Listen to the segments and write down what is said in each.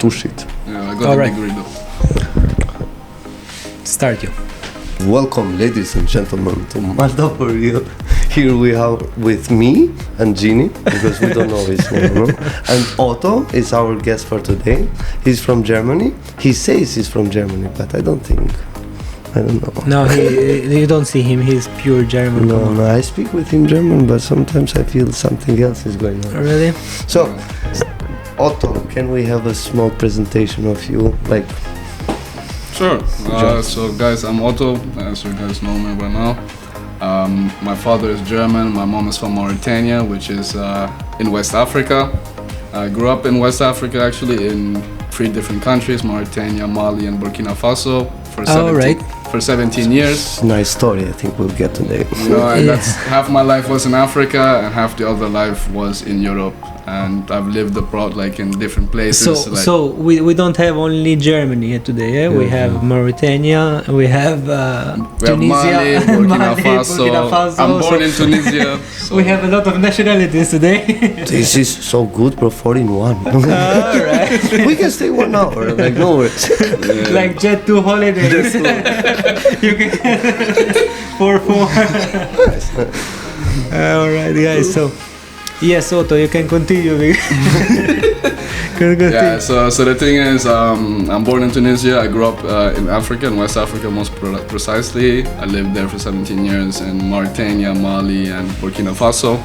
push it. Yeah, I got All a right. degree though. Start you. Welcome, ladies and gentlemen, to Malta for real. Here we are with me and Gini, because we don't know his name, no? And Otto is our guest for today. He's from Germany. He says he's from Germany, but I don't know. No, you don't see him. He's pure German. No, I speak with him German, but sometimes I feel something else is going on. Really? So, Otto, can we have a small presentation of you? Like, Sure. So guys, I'm Otto, as you guys know me by now. My father is German, my mom is from Mauritania, which is in West Africa. I grew up in West Africa actually in 3 different countries, Mauritania, Mali and Burkina Faso for 17 years. nice story, I think we'll get today. You know, and that's half my life was in Africa and half the other life was in Europe. And I've lived abroad, like in different places. So we don't have only Germany here today. Yeah? We have Mauritania, we have Tunisia, Mali, Burkina Faso. I'm born in Tunisia. We have a lot of nationalities today. This is so good, bro, 4 in 1. Alright. We can stay 1 hour, like no worries. Like Jet 2 holidays. You can 4. Alright guys, so yes, Otto, you can continue. Yeah, so the thing is, I'm born in Tunisia. I grew up in Africa, in West Africa most precisely. I lived there for 17 years in Mauritania, Mali and Burkina Faso.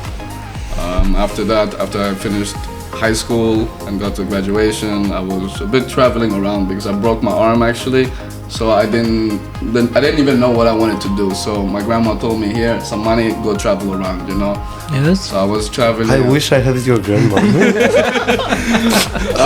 After that, after I finished high school and got to graduation, I was a bit traveling around because I broke my arm actually. So I didn't even know what I wanted to do. So my grandma told me, here, some money, go travel around, you know. Yes. So I was traveling. I wish I had your grandma.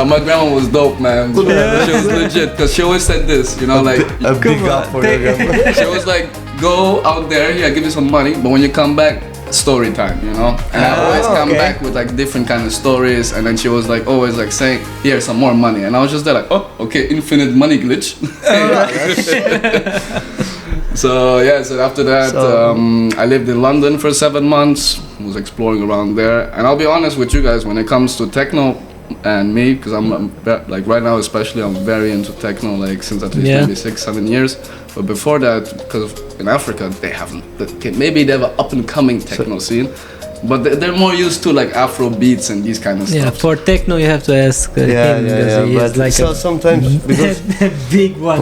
My grandma was dope, man. She was legit, because she always said this, you know, like, A big up for your grandma. she was like, go out there, here, I give you some money, but when you come back, story time, you know. And I always come back with like different kind of stories, and then she was like always like saying, here, some more money, and I was just there like, oh, okay, infinite money glitch. So yeah, so after that, I lived in London for 7 months, was exploring around there, and I'll be honest with you guys, when it comes to techno and me, because I'm like right now especially, I'm very into techno, like since at least maybe 6-7 years. But before that, because in Africa they haven't, maybe they have an up and coming techno scene, but they're more used to like Afro beats and these kind of stuff. Yeah, for techno you have to ask him, because he is like so sometimes because a big one.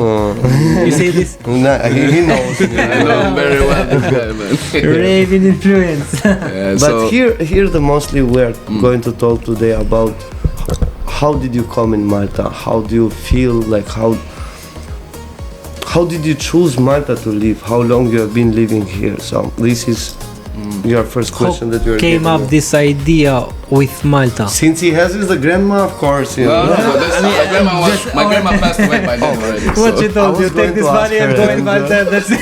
You see this? he knows. I know him very well, this guy, man. Raving influence. Yeah, But here the mostly we're going to talk today about how did you come in Malta? How do you feel like how did you choose Malta to live? How long you have been living here? So this is your first question that you're came up this idea with Malta? Since he has his grandma, of course. You know. No, my grandma passed away by then already. What So. you told you, take this money and go in Malta, that's it.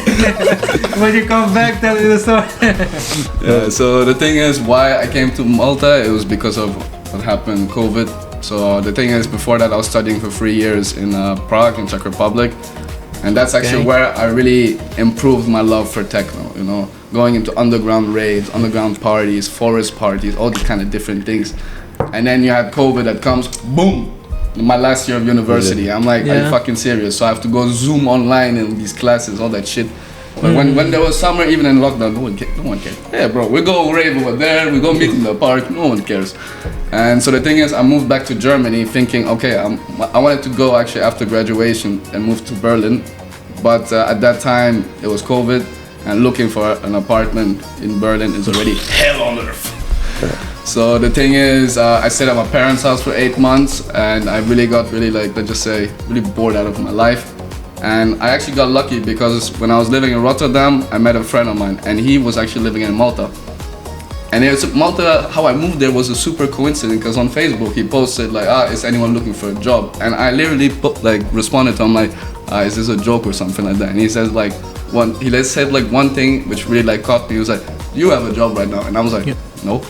When you come back, tell me the story. Yeah, so the thing is, why I came to Malta, it was because of what happened, COVID. So the thing is, before that I was studying for 3 years in Prague, in Czech Republic. And that's actually where I really improved my love for techno, you know, going into underground raves, underground parties, forest parties, all these kind of different things. And then you had COVID that comes, boom, in my last year of university. I'm like, are you fucking serious? So I have to go Zoom online in these classes, all that shit. But when there was summer, even in lockdown, no one cared. Yeah, bro, we go rave over there, we go meet in the park, no one cares. And so the thing is, I moved back to Germany thinking, okay, I wanted to go actually after graduation and move to Berlin. But at that time, it was COVID, and looking for an apartment in Berlin is already hell on earth. So the thing is, I stayed at my parents' house for 8 months, and I really got really bored out of my life. And I actually got lucky because when I was living in Rotterdam, I met a friend of mine, and he was actually living in Malta. And Malta, how I moved there was a super coincidence, because on Facebook he posted like, is anyone looking for a job? And I literally responded to him like, is this a joke or something like that? And he says like, he said one thing which really caught me. He was like, you have a job right now? And I was like, no.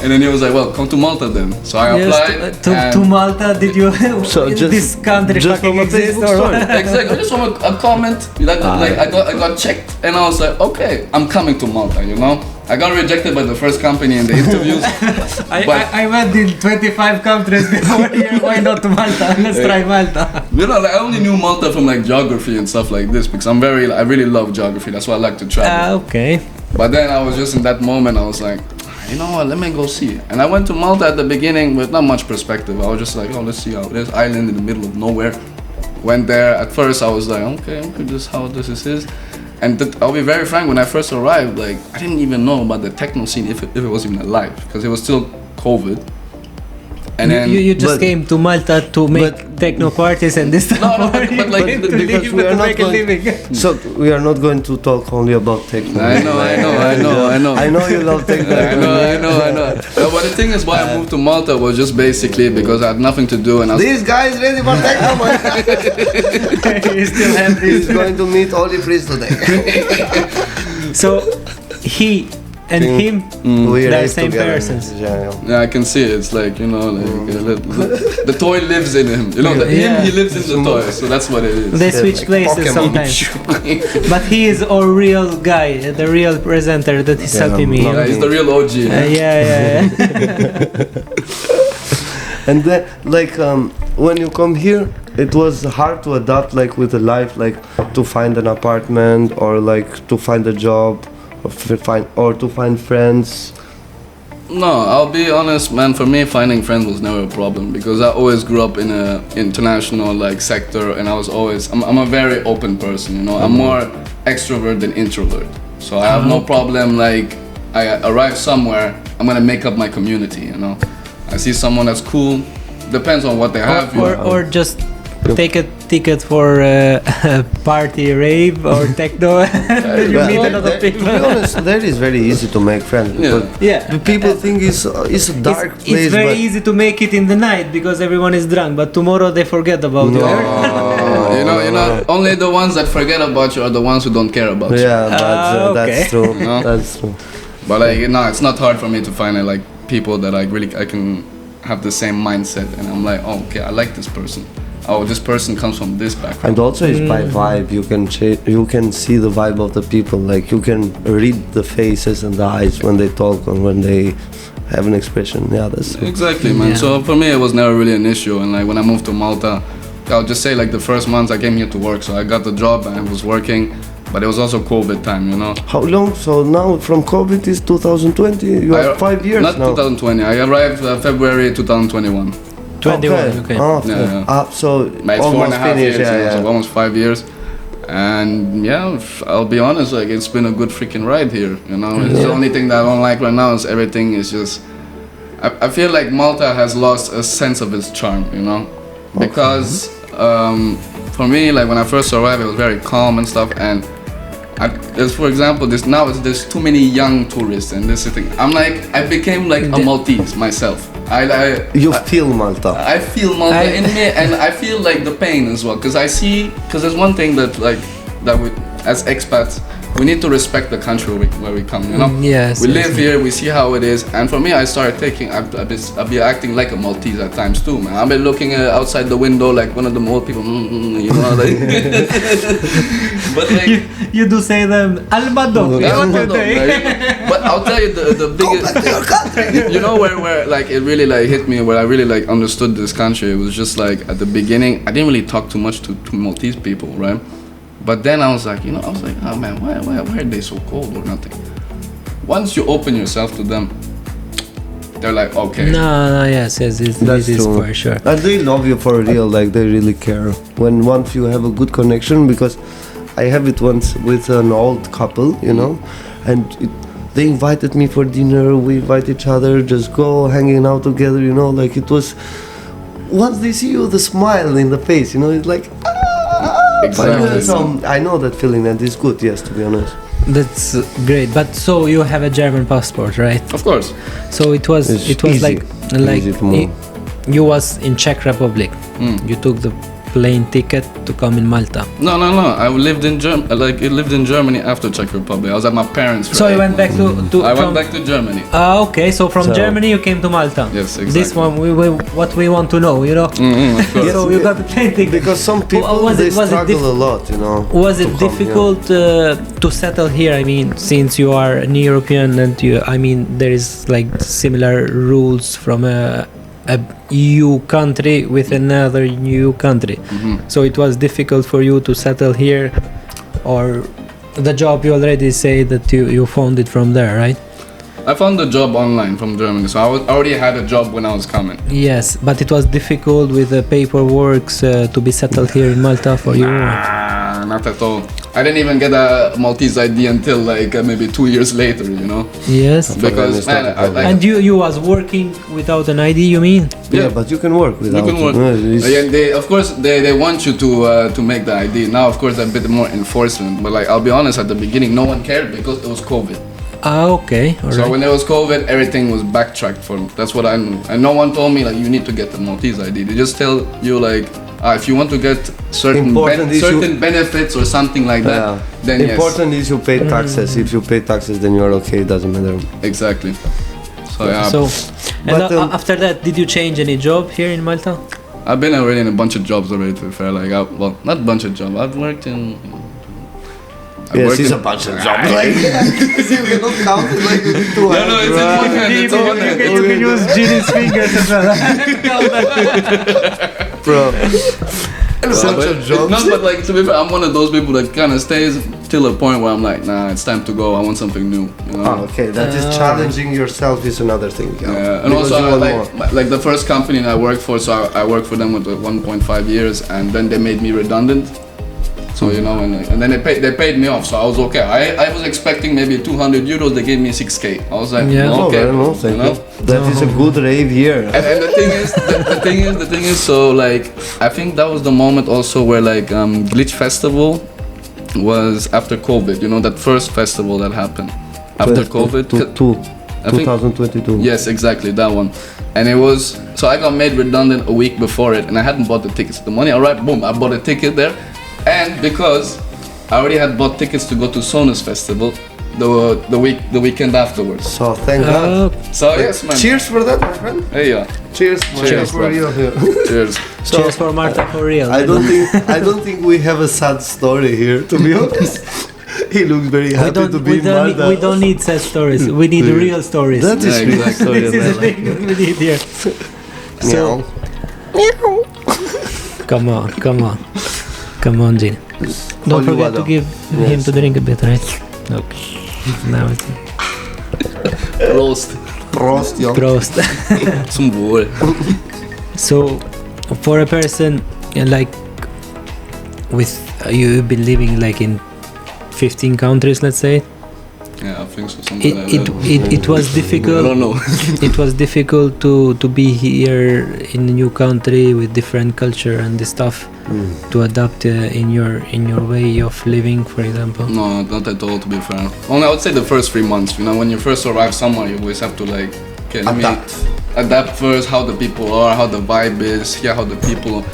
And then he was like, well, come to Malta then. So I applied. Yes, to Malta, did you So just- this country just fucking from a exist Facebook or story. what? Exactly. Just from a comment, like I got checked, and I was like, okay, I'm coming to Malta. You know, I got rejected by the first company in the interviews. I went in 25 countries before here. Why not to Malta? Let's try Malta. You know, like, I only knew Malta from like geography and stuff like this because I really love geography. That's why I like to travel. Okay. But then I was just in that moment, I was like, you know what, let me go see. And I went to Malta at the beginning with not much perspective. I was just like, oh, let's see how it is. Island in the middle of nowhere. Went there. At first I was like, okay, this is how this is. And I'll be very frank, when I first arrived, like, I didn't even know about the techno scene if it was even alive, because it was still COVID. And then you just came to Malta to make techno parties and this stuff. No, but like to live, to make a living. So we are not going to talk only about techno. I know. I know you love techno. I know. But the thing is, why I moved to Malta was just basically because I had nothing to do, and I was This guy is ready for techno, man. You still have He's this. going to meet Holy Priest today. So he and him, We they're raised same together. persons. Yeah. yeah, I can see it. It's like, you know, like the toy lives in him. You know, he lives in the toy, so that's what it is. They switch places sometimes. But he is our real guy, the real presenter that is helping me. Yeah, he's the real OG. Yeah. And then, like, when you come here, it was hard to adapt, like, with the life, like, to find an apartment or like to find a job, or to find friends. No, I'll be honest, man. For me, finding friends was never a problem because I always grew up in a international like sector, and I was always I'm a very open person. You know, I'm more extrovert than introvert. So I have no problem. Like, I arrive somewhere, I'm gonna make up my community. You know, I see someone that's cool. Depends on what they have. Or just take a ticket for a party, rave or techno. You meet a lot of people. To be honest, that is very easy to make friends. Because people think it's a dark place. It's very but easy to make it in the night because everyone is drunk, but tomorrow they forget about you. You know, only the ones that forget about you are the ones who don't care about you. yeah, but okay. that's true. You know? That's true. But like, no, it's not hard for me to find like people that I can have the same mindset, and I'm like, oh, okay, I like this person. Oh, this person comes from this background. And also, it's by vibe. You can see the vibe of the people. Like, you can read the faces and the eyes when they talk and when they have an expression. Yeah, that's true. Exactly, man. Yeah. So for me, it was never really an issue. And like when I moved to Malta, I'll just say like the first months I came here to work. So I got the job and I was working, but it was also COVID time, you know. How long? So now from COVID is 2020. You have 5 years Not now. 2020. I arrived February 2021. 21, okay. Oh, okay. Yeah. So But it's almost 4.5 finished. years, Yeah, so almost 5 years. And yeah, I'll be honest, like it's been a good freaking ride here, you know. It's the only thing that I don't like right now is everything is just. I feel like Malta has lost a sense of its charm, you know, because for me, like when I first arrived, it was very calm and stuff. And as for example, there's too many young tourists and this thing. I'm like, I became like a Maltese myself. You feel Malta. I feel Malta in me, and I feel like the pain as well, because there's one thing that we as expats, we need to respect the country where we come, you know. Yes. We live here, we see how it is, and for me, I started I'll be acting like a Maltese at times too, man. I've been looking outside the window like one of the old people, you know, like. But like. You do say them Albado. But I'll tell you the biggest. You know where like it really like hit me, where I really like understood this country. It was just like at the beginning, I didn't really talk too much to Maltese people, right? But then I was like, oh man, why are they so cold or nothing? Once you open yourself to them, they're like, okay. No, yes, this is true. for sure. And they love you for real, like they really care. Once you have a good connection, because I have it once with an old couple, you know, and they invited me for dinner, we invite each other, just go hanging out together, you know, like it was, once they see you, the smile in the face, you know, it's like, Exactly. So I know that feeling, and it's good, yes, to be honest. That's great. But so you have a German passport, right? Of course. So it was Easy. like Easy to move. you was in Czech Republic. You took the plane ticket to come in Malta. No. I lived in Germany after Czech Republic. I was at my parents. For So you 8 went back months. to I went back to Germany. Okay, so from Germany you came to Malta. Yes, exactly. This one, what we want to know, you know. Of course. So you got the plane ticket. Because some people they struggle a lot, you know. Was it difficult to settle here? I mean, since you are an European and there is like similar rules from a EU country with another EU country. So it was difficult for you to settle here, or the job you already say that you found it from there, right? I found the job online from Germany, so I already had a job when I was coming. Yes, but it was difficult with the paperwork to be settled here in Malta for you. Not at all. I didn't even get a Maltese ID until like maybe 2 years later, you know. Yes. Because and you was working without an ID, you mean? Yeah, but you can work without. You can work. Of course, they want you to make the ID. Now, of course, a bit more enforcement. But like, I'll be honest, at the beginning, no one cared because it was COVID. Okay. All so right. when there was COVID, everything was backtracked for me. That's what I knew. And no one told me like you need to get the Maltese ID. They just tell you like if you want to get certain benefits or something like that, then important is you pay taxes. If you pay taxes, then you're okay. It doesn't matter. Exactly. So yeah. So, and after that, did you change any job here in Malta? I've been already in a bunch of jobs already. To be fair, like not a bunch of jobs. I've worked in. Yes, it's a bunch of jobs. Like, you cannot count it like you need to. No, it's in one hand. It's in one hand. You can use Ginny's fingers as well. Bro. No, but like to be fair, I'm one of those people that kind of stays till a point where I'm like, nah, it's time to go. I want something new. You know? Okay, that is challenging yourself is another thing. Yeah, and also like the first company I worked for, so I worked for them with 1.5 years, and then they made me redundant. So you know, and then they paid me off, so I was okay. I was expecting maybe 200 euros. They gave me 6k. I was like, okay, thank you. That is a good rave year. And the thing is, so like I think that was the moment also where like Glitch Festival was after COVID. You know, that first festival that happened after COVID. 2022. Yes, exactly that one. And it was so I got made redundant a week before it, and I hadn't bought the tickets. The money, alright, boom, I bought a ticket there. And because I already had bought tickets to go to Sonus Festival the weekend afterwards. So thank God. So yes, man. Cheers for that, my friend. Hey, yeah. Cheers for real. Cheers. So, cheers for Malta for real. I don't think we have a sad story here, to be honest. He looks very happy to be in Malta. We don't need sad stories. We need real stories. That is real story. This is the thing that we need here. So, Come on, Gene. Don't forget to give him to drink a bit, right? Okay. Now it's Prost. Yeah. Prost. Some wool. So, for a person like with you've been living like in 15 countries, let's say. Yeah, I think so. Something it was difficult. I don't know. It was difficult to be here in a new country with different culture and this stuff to adapt in your way of living, for example. No, not at all. To be fair, only I would say the first 3 months. You know, when you first arrive somewhere, you always have to like adapt first. How the people are, how the vibe is, how the people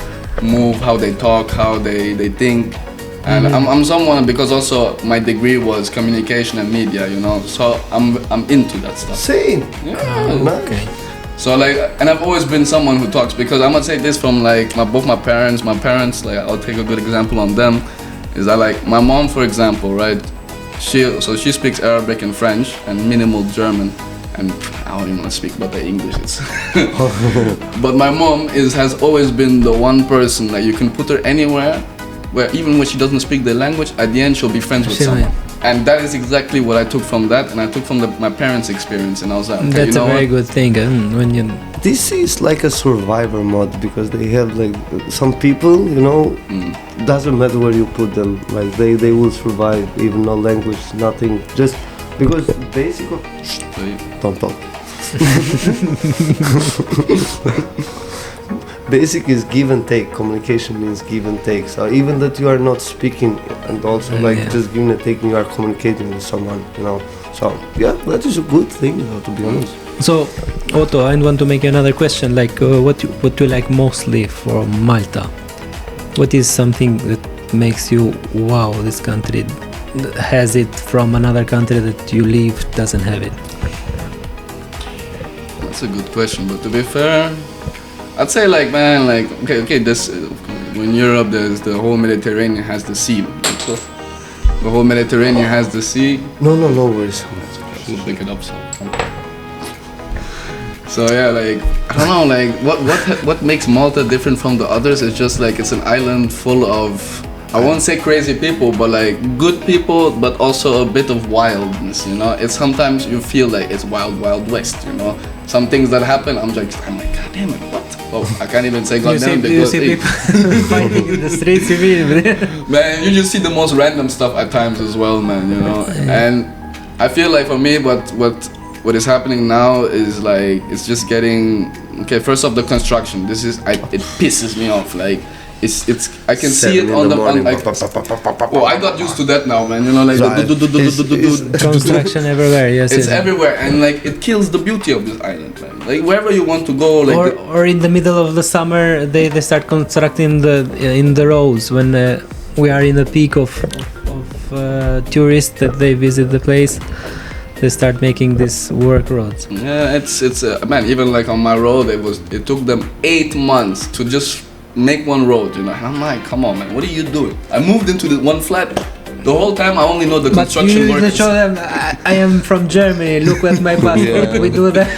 move, how they talk, how they think. And I'm someone, because also my degree was communication and media, you know, so I'm into that stuff. Same. Yeah. Okay. So like, and I've always been someone who talks, because I'm gonna say this from like both my parents. My parents, like I'll take a good example on them, is that like my mom, for example, right? She speaks Arabic and French and minimal German, and I don't even want to speak about the English. But my mom has always been the one person that you can put her anywhere, where even when she doesn't speak the language, at the end she'll be friends with someone. And that is exactly what I took from that, and I took from my parents' experience, and I was like, okay, that's you know a very good thing. When you this is like a survivor mode, because they have like some people, you know, doesn't matter where you put them, like they will survive, even no language, nothing, just because basic of don't talk. Basic is give and take. Communication means give and take. So even that you are not speaking, and also just giving and taking, you are communicating with someone, you know. So yeah, that is a good thing, to be honest. So Otto, I want to make you another question. Like, what you like mostly from Malta? What is something that makes you, wow, this country has it from another country that you live doesn't have it? That's a good question, but to be fair, I'd say like, man, like, okay, this, in Europe, there's the whole Mediterranean has the sea. So the whole Mediterranean has the sea. No worries. We'll pick it up, so yeah, like, I don't know, like, what makes Malta different from the others is just like, it's an island full of, I won't say crazy people, but like good people, but also a bit of wildness, you know? It's sometimes you feel like it's wild west, you know? Some things that happen, I'm like, God damn it, what? Oh, I can't even say God damn it because you see people fighting in the streets, you mean? Man, you just see the most random stuff at times as well, man, you know? And I feel like for me, what is happening now is like, it's just getting, okay, first off the construction, it pisses me off, like, it's I can see it on the morning, like, oh, I got used to that now, man, you know, like construction everywhere, yes. It's everywhere, and like, it kills the beauty of this island, man. Like, wherever you want to go, like, or in the middle of the summer, they start constructing in the roads when we are in the peak of tourists that they visit the place. They start making these work roads. Yeah, it's man, even like on my road, it took them 8 months to just make one road, you know. And I'm like, come on, man, what are you doing? I moved into the one flat. The whole time I only know the construction workers. But you show them, I am from Germany, look at my passport. Yeah. We do that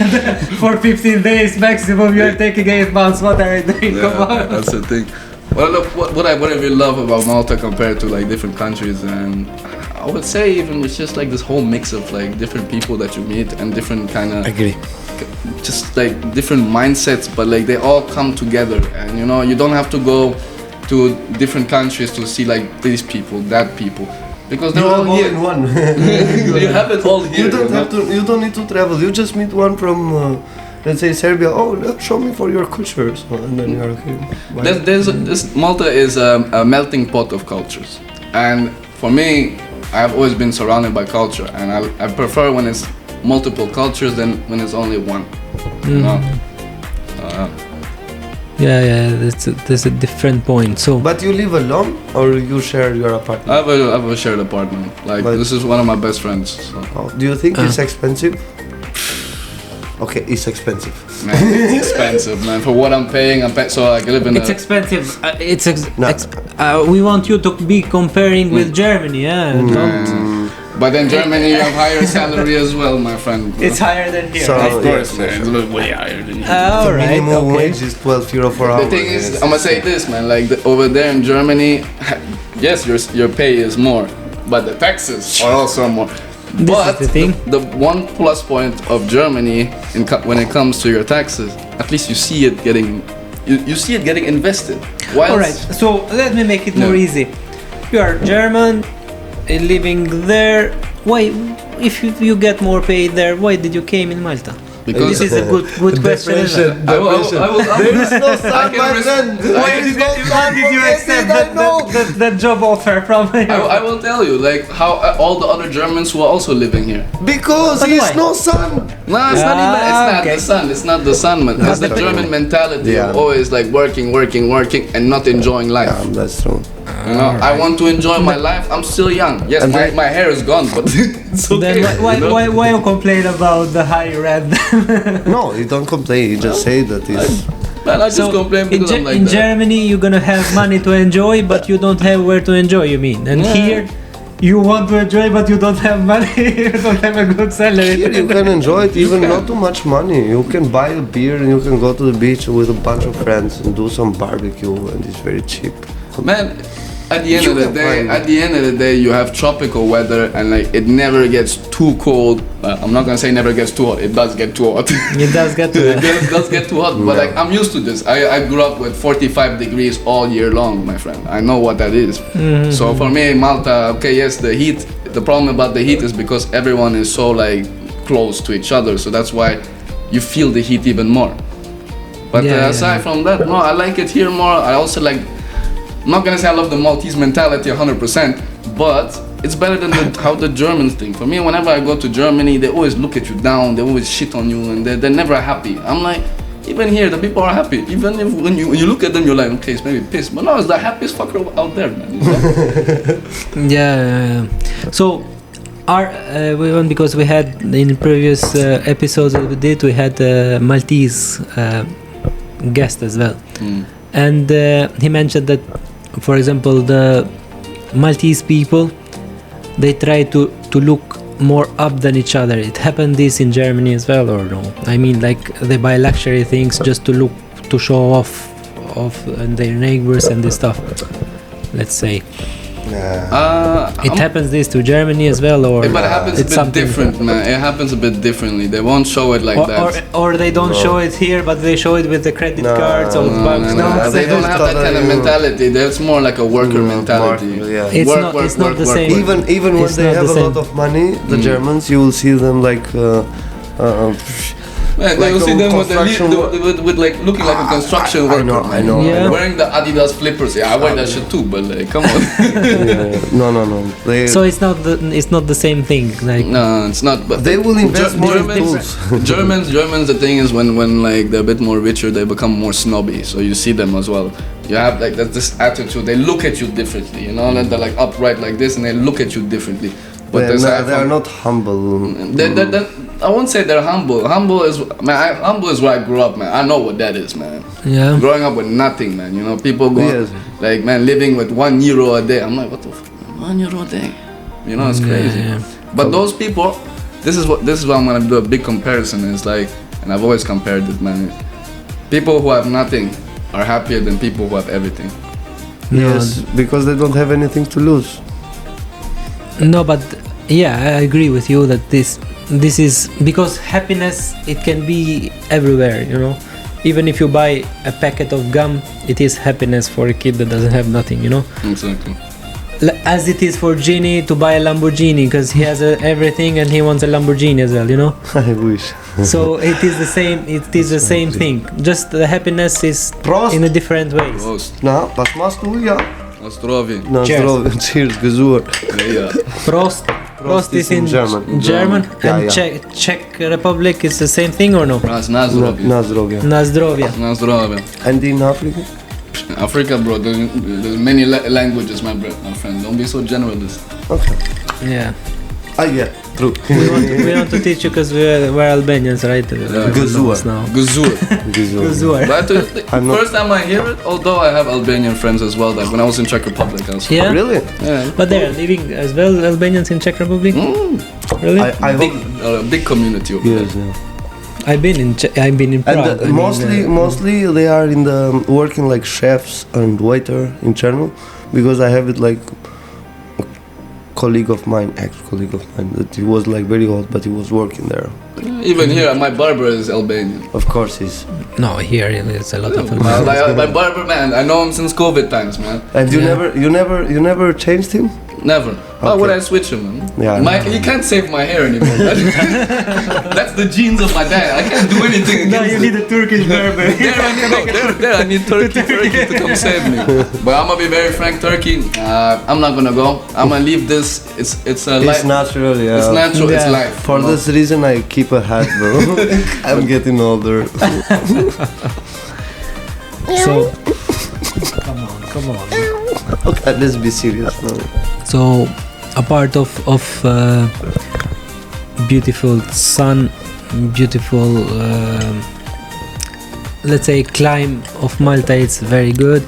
for 15 days maximum, you are taking 8 months, what are you doing? Yeah, Come on. that's the thing. Well, look, what I really love about Malta compared to like different countries, and I would say even it's just like this whole mix of like different people that you meet and different kind of, Agree. just like different mindsets, but like they all come together, and you know, you don't have to go to different countries to see like these people, that people, because they're all here. In one. You have it all here. You don't need to travel. You just meet one from, let's say Serbia. Oh, look, show me for your culture, so, and then you're okay. Malta is a melting pot of cultures, and for me, I've always been surrounded by culture, and I prefer when it's multiple cultures than when it's only one. You know? Yeah, that's a different point. So, But you live alone, or you share your apartment? I have a shared apartment. Like, this is one of my best friends. So. Oh, do you think it's expensive? Okay, it's expensive. Man, it's expensive, man. For what I'm paying, so I live in it's expensive. We want you to be comparing with Germany, yeah. But in Germany, you have higher salary as well, my friend. It's higher than here. So, Of course, yes, man. yes. It's a little way higher than here. The Alright, minimum okay. wage is 12 euro per hour. The thing is, I'm gonna say this, man. Like over there in Germany, yes, your pay is more, but the taxes are also more. But is the thing. The one plus point of Germany when it comes to your taxes, at least you see it getting, you see it getting invested. Alright, so let me make it more easy. You are German, living there. Why, if you get more paid there, why did you came in Malta? Because this is a good question. isn't it? I will There is no sun, my friend. Why did you accept that job offer from him? I will tell you, like how all the other Germans who are also living here. Because But there's why? no sun. No, it's not even. It's not okay. the sun. It's not the sun, man. It's the German mentality of always like working, and not enjoying life. Yeah, that's true. You know, I want to enjoy my life. I'm still young. Yes, my hair is gone, but it's okay. Then why you complain about the high rent? No, you don't complain. You just say that it's. Man, I just complain because I'm like in that. Germany you're gonna have money to enjoy, but you don't have where to enjoy. You mean? And here, you want to enjoy, but you don't have money. You don't have a good salary. Here you can enjoy it, even not too much money. You can buy a beer and you can go to the beach with a bunch of friends and do some barbecue, and it's very cheap. Man, at the end of the day, you have tropical weather, and like it never gets too cold. I'm not gonna say never gets too hot. It does get too hot. It does get to It does get too hot, but like I'm used to this. I grew up with 45 degrees all year long, my friend. I know what that is. So for me, Malta, okay, yes, the heat. The problem about the heat is because everyone is so like close to each other, so that's why you feel the heat even more. But aside from that, no, I like it here more. I also like. I'm not gonna say I love the Maltese mentality 100%, but it's better than how the Germans think. For me, whenever I go to Germany, they always look at you down, they always shit on you, and they're never happy. I'm like, even here, the people are happy. Even if when you look at them, you're like, okay, it's maybe pissed, but no, it's the happiest fucker out there, man. You know? Yeah. So, because we had in previous episodes that we did, we had a Maltese guest as well, and he mentioned that, for example, the Maltese people, they try to look more up than each other. It happened this in Germany as well, or no? I mean, like they buy luxury things just to show off their neighbors and this stuff. Let's say. It happens this to Germany as well, or but it happens a bit different, man. It happens a bit differently. They won't show it like that. Or they don't show it here, but they show it with the credit cards or bucks. No, they don't have that kind of mentality. It's more like a worker mentality. It's not the same. Even when they have a lot of money, the Germans, you will see them like. Man, like you see them with like looking like a construction worker. I know. Yeah. Wearing the Adidas flippers. Yeah, I wear that shit too, but like, come on. No. So it's not the same thing. Like no, it's not. But they will invest more in tools. Germans. The thing is when like they're a bit more richer, they become more snobby. So you see them as well. You have like this attitude. They look at you differently. You know, and they're like upright like this, and they look at you differently. But they are not humble. I won't say they're humble. Humble is where I grew up, man. I know what that is, man. Yeah. Growing up with nothing, man. You know, people go like, man, living with €1 a day. I'm like, what the fuck? €1 a day? You know, it's crazy. Yeah. But those people, this is what I'm gonna do a big comparison. Is like, and I've always compared it, man. People who have nothing are happier than people who have everything. Yes, because they don't have anything to lose. No, but yeah, I agree with you that this is because happiness, it can be everywhere, you know. Even if you buy a packet of gum, it is happiness for a kid that doesn't have nothing, you know. Exactly. As it is for Genie to buy a Lamborghini because he has everything and he wants a Lamborghini as well, you know. I wish. So it is the same. It is the same thing. Just the happiness is in a different ways. Prost. Na, pas mastu ja. Na zdrowie. Na zdrowie. Cheers, gezuur. Yeah. Prost. Prost is in German. And Czech Republic is the same thing or no? Na zdrowie. Na zdrowie. Na zdrowie. Na zdrowie. And in Africa? Africa, bro, there's many languages, my friend. Don't be so generalist. Okay. Yeah. Yeah, true. We want to teach you because we're Albanians, right? Gezuur. Gezuur. But first time I hear it, although I have Albanian friends as well, like when I was in Czech Republic also. Yeah? Really? Yeah. But they're living as well, Albanians in Czech Republic? Really? I hope. Big community over there. Yes, yeah. I've been in Prague. And mostly they are in the working like chefs and waiter in Cherno, because I have it like ex-colleague of mine, that he was like very old, but he was working there. Even here, my barber is Albanian. Of course he's. No, here it's a lot of my barber, man, I know him since COVID times, man. And you never changed him? Never. Why would I switch him, man? Yeah. He can't save my hair anymore. That's the genes of my dad. I can't do anything. No, you need a Turkish barber. There, I need Turkey to come save me. But I'm gonna be very frank, Turkey. I'm not gonna go. I'm gonna leave this. It's natural, yeah. It's natural. Yeah. It's life. For this reason, I keep a hat, bro. I'm getting older. So, come on. Okay, let's be serious now. So, a part of beautiful sun, beautiful, let's say, climb of Malta, it's very good.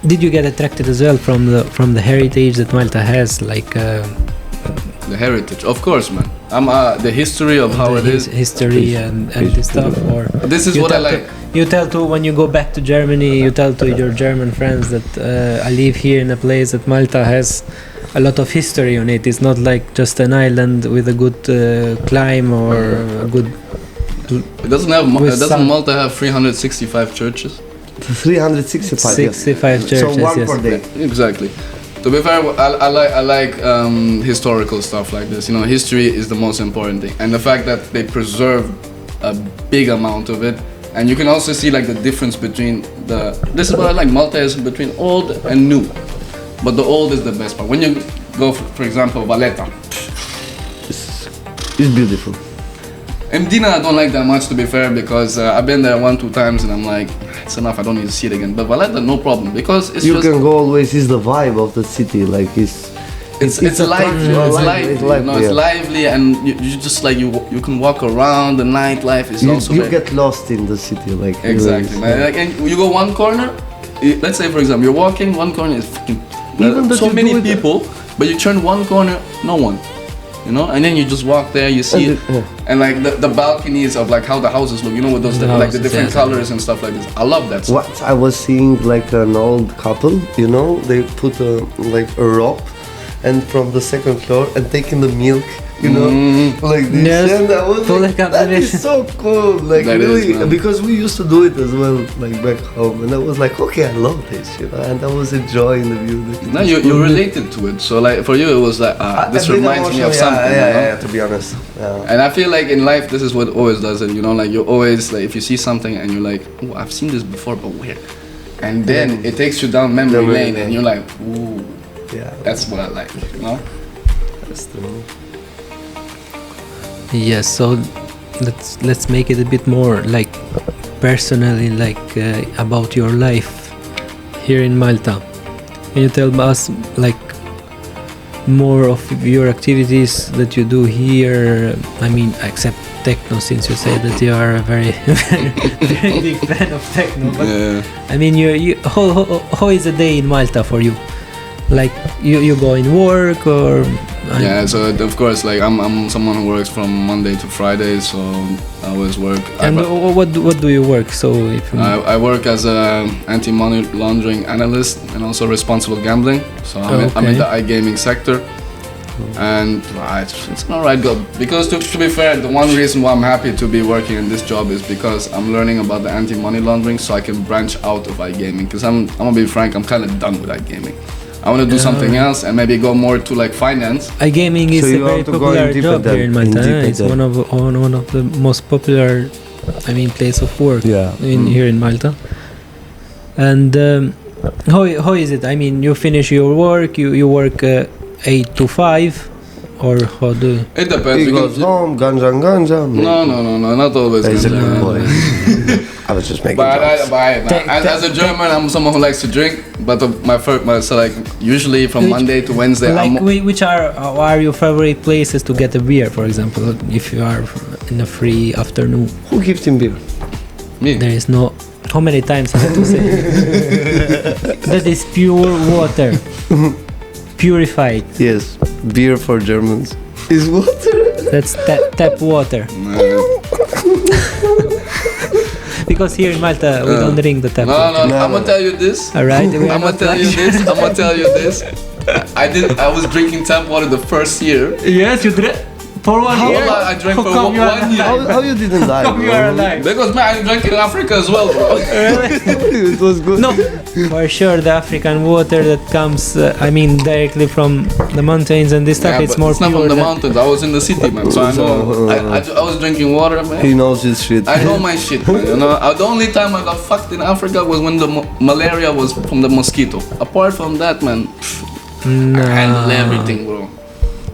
Did you get attracted as well from the heritage that Malta has, like? The heritage, of course, man. The history of how it is. History and this stuff, or this is what I like. You tell to when you go back to Germany, you tell to your German friends that I live here in a place that Malta has a lot of history on it. It's not like just an island with a good climb or a good. Doesn't Malta have 365 churches? 365. 65 churches. So one per day. Exactly. To be fair, I like historical stuff like this. You know, history is the most important thing, and the fact that they preserve a big amount of it. And you can also see like the difference between this is what I like, Malta is between old and new. But the old is the best part. When you go, for example, Valletta. It's beautiful. In Medina, I don't like that much, to be fair, because I've been there 1-2 times and I'm like, it's enough, I don't need to see it again. But Valletta, no problem, because it's You just... can go always. It's the vibe of the city. Like it's lively, it's lively, and you just like you can walk around. The nightlife is also you get lost in the city, like exactly, man. Like, and you go one corner. Let's say, for example, you're walking one corner is fucking so many people, but you turn one corner, no one. You know, and then you just walk there, you see it, and like the balconies of like how the houses look, you know, with those like the different colors and stuff like this. I love that stuff. What I was seeing, like an old couple, you know, they put like a rope, and from the second floor and taking the milk, you know, like this. Yes. And I was like, that is so cool, like That really, is, because we used to do it as well, like back home, and I was like, okay, I love this, you know, and I was enjoying the view. No, you related to it, so like for you it was like this reminds me of something. Yeah, to be honest. Yeah. And I feel like in life this is what always does it, you know, like you always like if you see something and you're like, oh, I've seen this before, but where? And then it takes you down memory lane, and you're like, ooh, Yeah, that's what I like, you know. that's true. Yes, so let's make it a bit more like personally, like about your life here in Malta. Can you tell us like more of your activities that you do here? I mean, except techno, since you say that you are a very very big fan of techno. But Yeah. I mean, how is a day in Malta for you? Like you go in work or? Yeah, so of course, like I'm someone who works from Monday to Friday, so I always work. And what do you work? So if I work as a anti-money laundering analyst and also responsible gambling. So I'm in the iGaming sector, and it's an alright job. Because to be fair, the one reason why I'm happy to be working in this job is because I'm learning about the anti-money laundering, so I can branch out of iGaming. Because I'm gonna be frank, I'm kind of done with iGaming. I want to do something else and maybe go more to like finance. iGaming is a very popular job here in Malta. It's one of the most popular, I mean, place of work here in Malta. And how is it? I mean, you finish your work, you work 8 to 5, or how do you? It depends. He goes home, ganja. No, not always. He's a ganja. good boy. I was just making But jokes. as a German, I'm someone who likes to drink. But so like usually from Monday to Wednesday, Like which are your favorite places to get a beer, for example, if you are in a free afternoon? Who gives him beer? me. There is no. How many times I have to say? That is pure water, purified. Yes, beer for Germans is water. That's tap water. Because here in Malta we don't drink the tap water. No, I'm gonna tell you this. Alright, I'm gonna tell you this. I was drinking tap water the first year. Yes, you drink for 1 year. I drank for 1 year. How you didn't die, Come, you are bro? alive. Because man, I drank in Africa as well, bro. It was good. No, for sure the African water that comes, I mean, directly from the mountains and this stuff, Yeah, it's but more it's not pure from the than- mountains. I was in the city, man. So I know. I was drinking water, man. He knows his shit. I know my shit, man. You know, the only time I got fucked in Africa was when the malaria was from the mosquito. Apart from that, man, I handle everything, bro.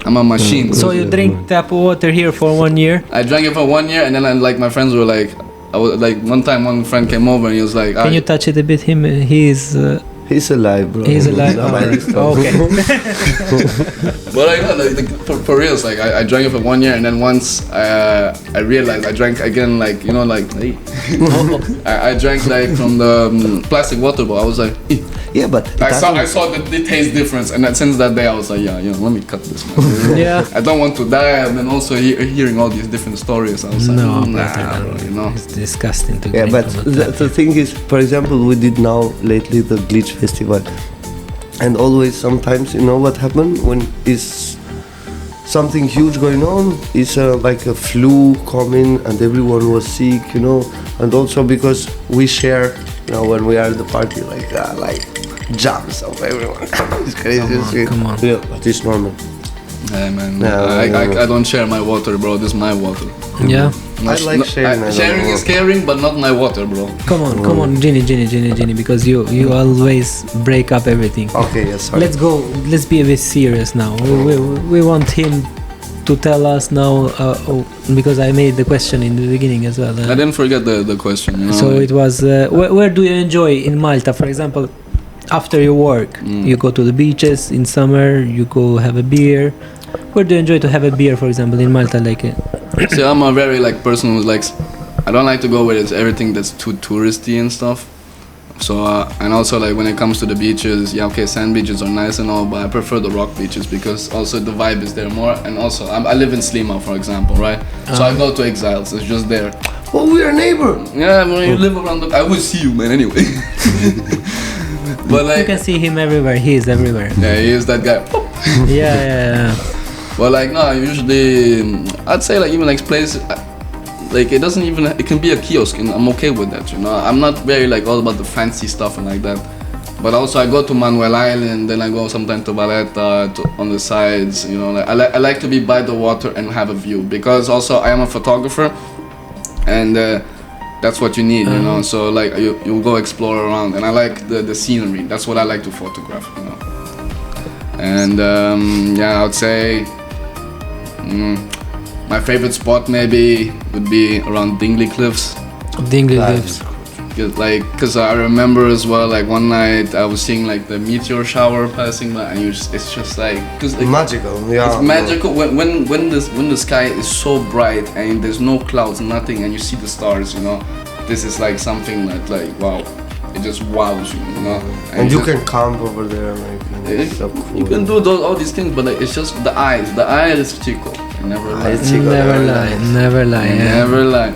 I'm a machine. So you drink tap water here for 1 year? I drank it for 1 year, and then like my friends were like, I was like one time one friend came over and he was like, Can you touch it a bit? He's alive, bro. He's alive. Okay. But like for reals, like I drank it for 1 year, and then once I realized I drank again, like you know, like hey. I drank like from the plastic water bottle. I was like, eh. Yeah, but I saw the taste difference, and then since that day I was like, yeah, let me cut this. Man. Yeah. I don't want to die, and then also hearing all these different stories, I was like, No, bro, you know. It's disgusting to yeah, drink but from a tap. the thing is, for example, we did now lately the Glitch Festival, and always sometimes you know what happened when is something huge going on. It's like a flu coming, and everyone was sick, you know, and also because we share, you know, when we are at the party, like jams of everyone. It's crazy. Come on. Yeah, but it's normal. Hey man, Yeah, I don't share my water, bro. This is my water. Yeah. I like sharing. Sharing is caring, but not my water, bro. Come on, Ginny, because you always break up everything. Okay, yes, sorry. Let's go. Let's be a bit serious now. We want him to tell us now, because I made the question in the beginning as well. I didn't forget the question. You know, so it was, where do you enjoy in Malta, for example, after your work? You go to the beaches in summer, you go have a beer. Where do you enjoy to have a beer, for example, in Malta? See, I'm a very person who likes. I don't like to go where it's everything that's too touristy and stuff. So and also when it comes to the beaches, yeah, okay, sand beaches are nice and all, but I prefer the rock beaches because also the vibe is there more. And also I live in Slima, for example, right? So I go to Exiles. It's just there. Oh, we are neighbor. Yeah, when you live around I will see you, man. Anyway. But you can see him everywhere. He is everywhere. Yeah, he is that guy. yeah. Well, no, usually I'd say even place. It doesn't even. It can be a kiosk, and I'm okay with that. You know, I'm not very all about the fancy stuff and like that. But also, I go to Manuel Island, then I go sometimes to Valletta, on the sides. You know, I like to be by the water and have a view because also I am a photographer, and that's what you need. You know, so you go explore around, and I like the scenery. That's what I like to photograph. You know, and yeah, I would say. My favorite spot maybe would be around Dingley Cliffs. Dingley Cliffs. Because I remember as well, one night I was seeing the meteor shower passing by, and it's just magical. Yeah. It's magical when the sky is so bright and there's no clouds, nothing, and you see the stars. You know, this is something that wow. It just wows you, you know. And you can camp over there, it's so cool. You can do all these things, but it's just the eyes. The eye is Chico. Never lie. Never lie.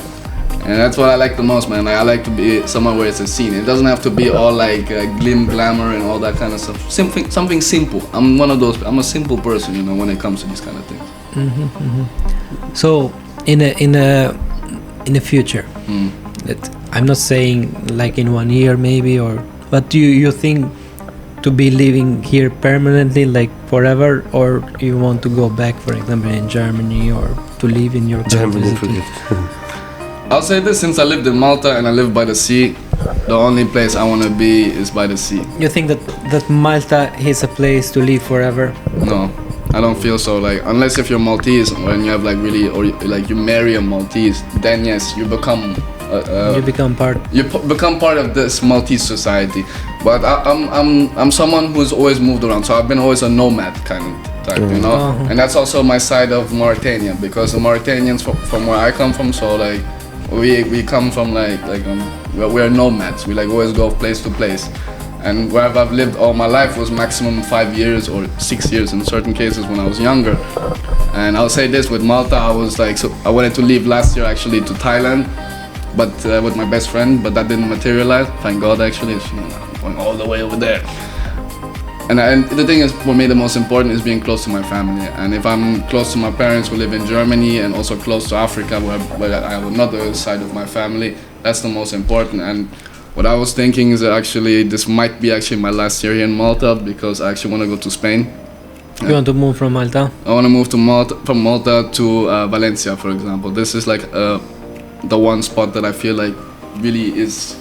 And that's what I like the most, man. I like to be somewhere where it's a scene. It doesn't have to be all glamour and all that kind of stuff. Something simple. I'm one of those. I'm a simple person, you know, when it comes to these kind of things. So in the future, that I'm not saying in 1 year maybe, but do you think to be living here permanently, forever, or you want to go back, for example, in Germany, or to live in your country? I'll say this: since I lived in Malta and I live by the sea, the only place I want to be is by the sea. You think that Malta is a place to live forever? No, I don't feel so. Unless if you're Maltese and you have really, or you marry a Maltese, then yes, you become. You become part. You become part of this Maltese society, but I'm someone who's always moved around. So I've been always a nomad kind of type, you know. And that's also my side of Mauritania, because the Mauritanians from where I come from, so we come from we're nomads. We always go place to place, and wherever I've lived all my life was maximum 5 years or 6 years in certain cases when I was younger. And I'll say this with Malta, I was so I wanted to leave last year actually to Thailand. But with my best friend, but that didn't materialize. Thank God, actually, I'm going all the way over there. And the thing is, for me, the most important is being close to my family. And if I'm close to my parents who live in Germany, and also close to Africa, where I have another side of my family, that's the most important. And what I was thinking is that actually this might be actually my last year here in Malta, because I actually want to go to Spain. You want to move from Malta? I want to move from Malta to Valencia, for example. This is the one spot that I feel really is.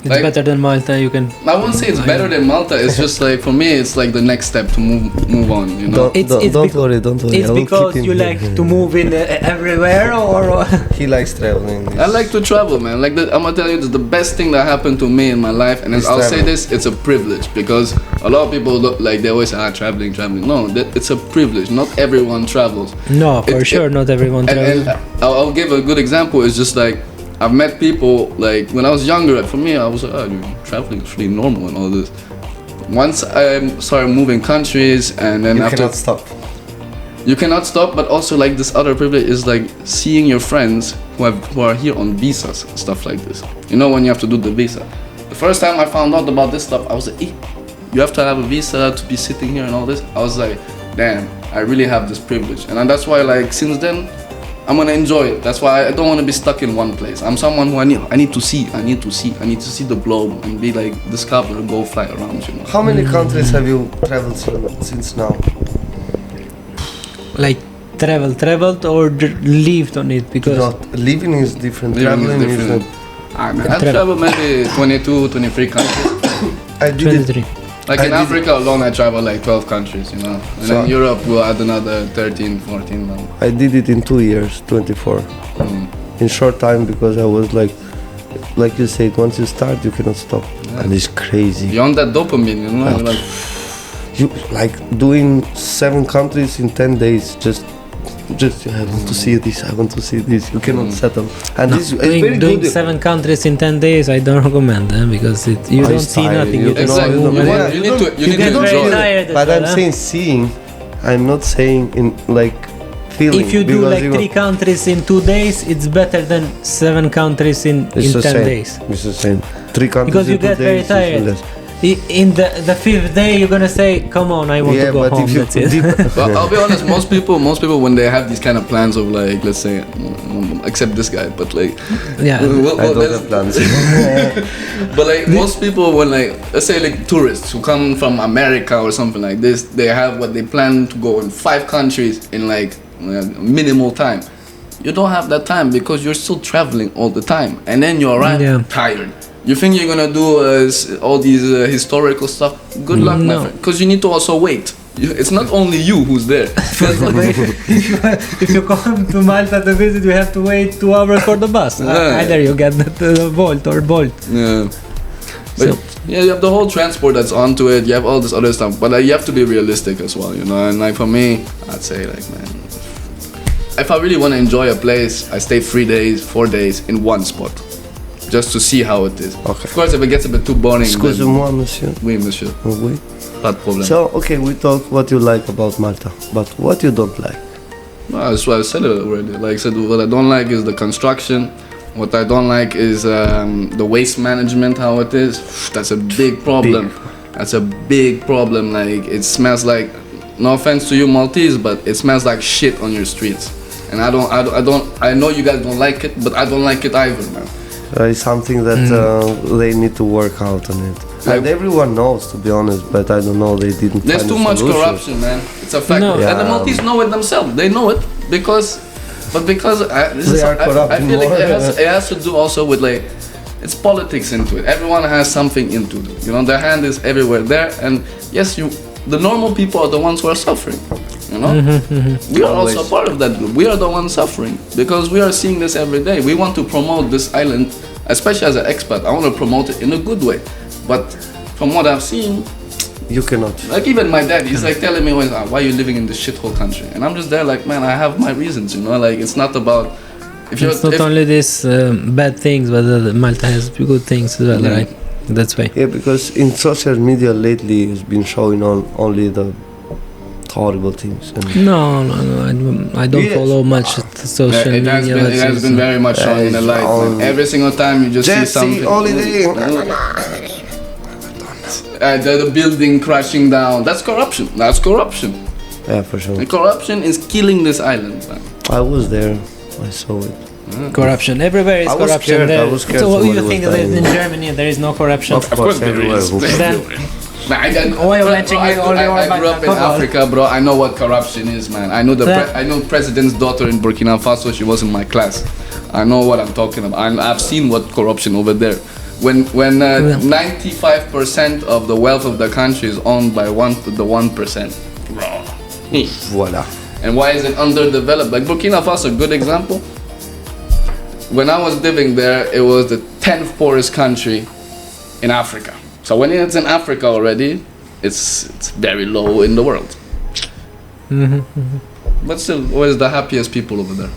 It's better than Malta. You can. I won't say it's better than Malta. It's just for me, it's the next step to move on. You know. Don't worry. It's because you like to move in everywhere, or he likes traveling. I like to travel, man. I'm gonna tell you, it's the best thing that happened to me in my life, and I'll say this: it's a privilege, because a lot of people they always say, traveling. No, it's a privilege. Not everyone travels. No, for sure, not everyone travels. And I'll give a good example. It's just I've met people when I was younger. For me, I was traveling is really normal and all this. Once I started moving countries, and then you cannot stop. You cannot stop, but also this other privilege is seeing your friends who are here on visas and stuff like this. You know, when you have to do the visa. The first time I found out about this stuff, I was you have to have a visa to be sitting here and all this. I was damn, I really have this privilege, and that's why since then. I'm gonna enjoy it. That's why I don't want to be stuck in one place. I'm someone who I need to see the globe and be discover, go fly around. You know. How many countries have you traveled since now? Traveled or lived on it? Because living is different. Traveling is different. I've traveled maybe 22, 23 countries. I did 23. Like in Africa alone, I travel like 12 countries, you know. And So- in Europe, we'll add another 13, 14. I did it in 2 years, 24. In short time, because I was like you said, once you start, you cannot stop. And it's crazy. You're on that dopamine, you know. Like, You like doing 7 countries in 10 days. Just I want to see this. I want to see this. You cannot settle. And this is very doing good. 7 countries in 10 days, I don't recommend because you don't see tired. nothing. You You just Exactly. move You and- want- you need to get very enjoy it. tired. But I'm saying seeing. I'm not saying in like feeling. If you do because like 3 countries in 2 days, it's better than 7 countries in it's the 10 same. days. It's the same. 3 countries Because you in 2 get very days is tired. less. In the 5th day, you're gonna say, "Come on, I want to go but home." if you That's it. Well, I'll be honest. Most people, when they have these kind of plans of like, let's say, except this guy, but like, Yeah. I don't have plans. but like most people, when like, let's say like tourists who come from America or something like this, they have what they plan to go in 5 countries in like minimal time. You don't have that time because you're still traveling all the time, and then you arrive tired. You think you're gonna do all these historical stuff? Good luck, my No. friend. Because you need to also wait. It's not only you who's there. If you come to Malta to visit, you have to wait 2 hours for the bus. Yeah. Either you get the Volt or Bolt. Yeah. But yeah, you have the whole transport that's onto it. You have all this other stuff, but you have to be realistic as well, you know. And like for me, I'd say like, man, if I really want to enjoy a place, I stay 3 days, 4 days in one spot, just to see how it is. Okay. Of course, if it gets a bit too boring, Excusez-moi, monsieur. oui, monsieur, Oui. pas de problème. So, okay, we talk what you like about Malta, but what you don't like. No, that's why I said it already. Like I said, what I don't like is the construction. What I don't like is the waste management, how it is. That's a big problem. That's a big problem. Like it smells like, no offense to you Maltese, but it smells like shit on your streets. And I know you guys don't like it, but I don't like it either, man. It's something that they need to work out on it. Like- And everyone knows, to be honest, but I don't know, they didn't There's find too a much solution. corruption, man. It's a fact. No. And the Yeah. Maltese know it themselves. They know it because I corrupt feel like more. it has to do also with like, it's politics into it. Everyone has something into it. You know, their hand is everywhere there. And yes, the normal people are the ones who are suffering. You know, we are also a part of that group. We are the ones suffering because we are seeing this every day. We want to promote this island, especially as an expat. I want to promote it in a good way. But from what I've seen, You cannot. like even my dad, he's like telling me, why are you living in this shithole country? And I'm just there like, man, I have my reasons, you know, like it's not about, It's not only these bad things, but Malta has good things as well, Yeah. right? That's why. Yeah, because in social media lately it's been showing only the horrible things. And No, I don't Yes. follow much social it has media. been, it has been very much shown in the light. Like, every single time you just see Jesse something. Holiday. The building crashing down. That's corruption. That's corruption. Yeah, for sure. And corruption is killing this island, man. I was there. I saw it. Corruption everywhere is I was corruption. scared, There. I was scared So what do somebody you think was that in dying. Germany there is no corruption? Of course, there everywhere. is. Then Man, Why are you mentioning I, it all I, over I grew up in Bangkok? Africa, bro. I know what corruption is, man. I know I know president's daughter in Burkina Faso. She was in my class. I know what I'm talking about. I've seen what corruption over there. When 95% of the wealth of the country is owned by the 1%, bro. Voila. And why is it underdeveloped? Like Burkina Faso, good example. When I was living there, it was the 10th poorest country in Africa. So when it's in Africa already, it's very low in the world. But still, always the happiest people over there.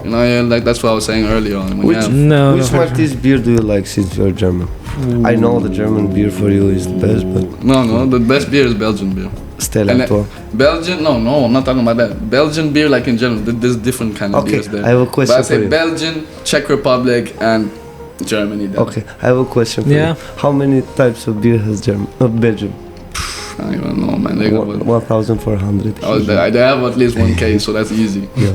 You know, like that's what I was saying earlier on. When you have, Which Maltese beer do you like since you're German? I know the German beer for you is the best, but no, the best beer is Belgian beer. Stella And Artois. Belgian, no, I'm not talking about that. Belgian beer, like in general, there's different kind of Okay, beers there. I have a question But I say for you. Belgian, Czech Republic, and Germany. Then. Okay, I have a question for Yeah. you. How many types of beer has Belgium? I don't even know, man. They got 1,400. they have at least 1K, so that's easy. Yeah.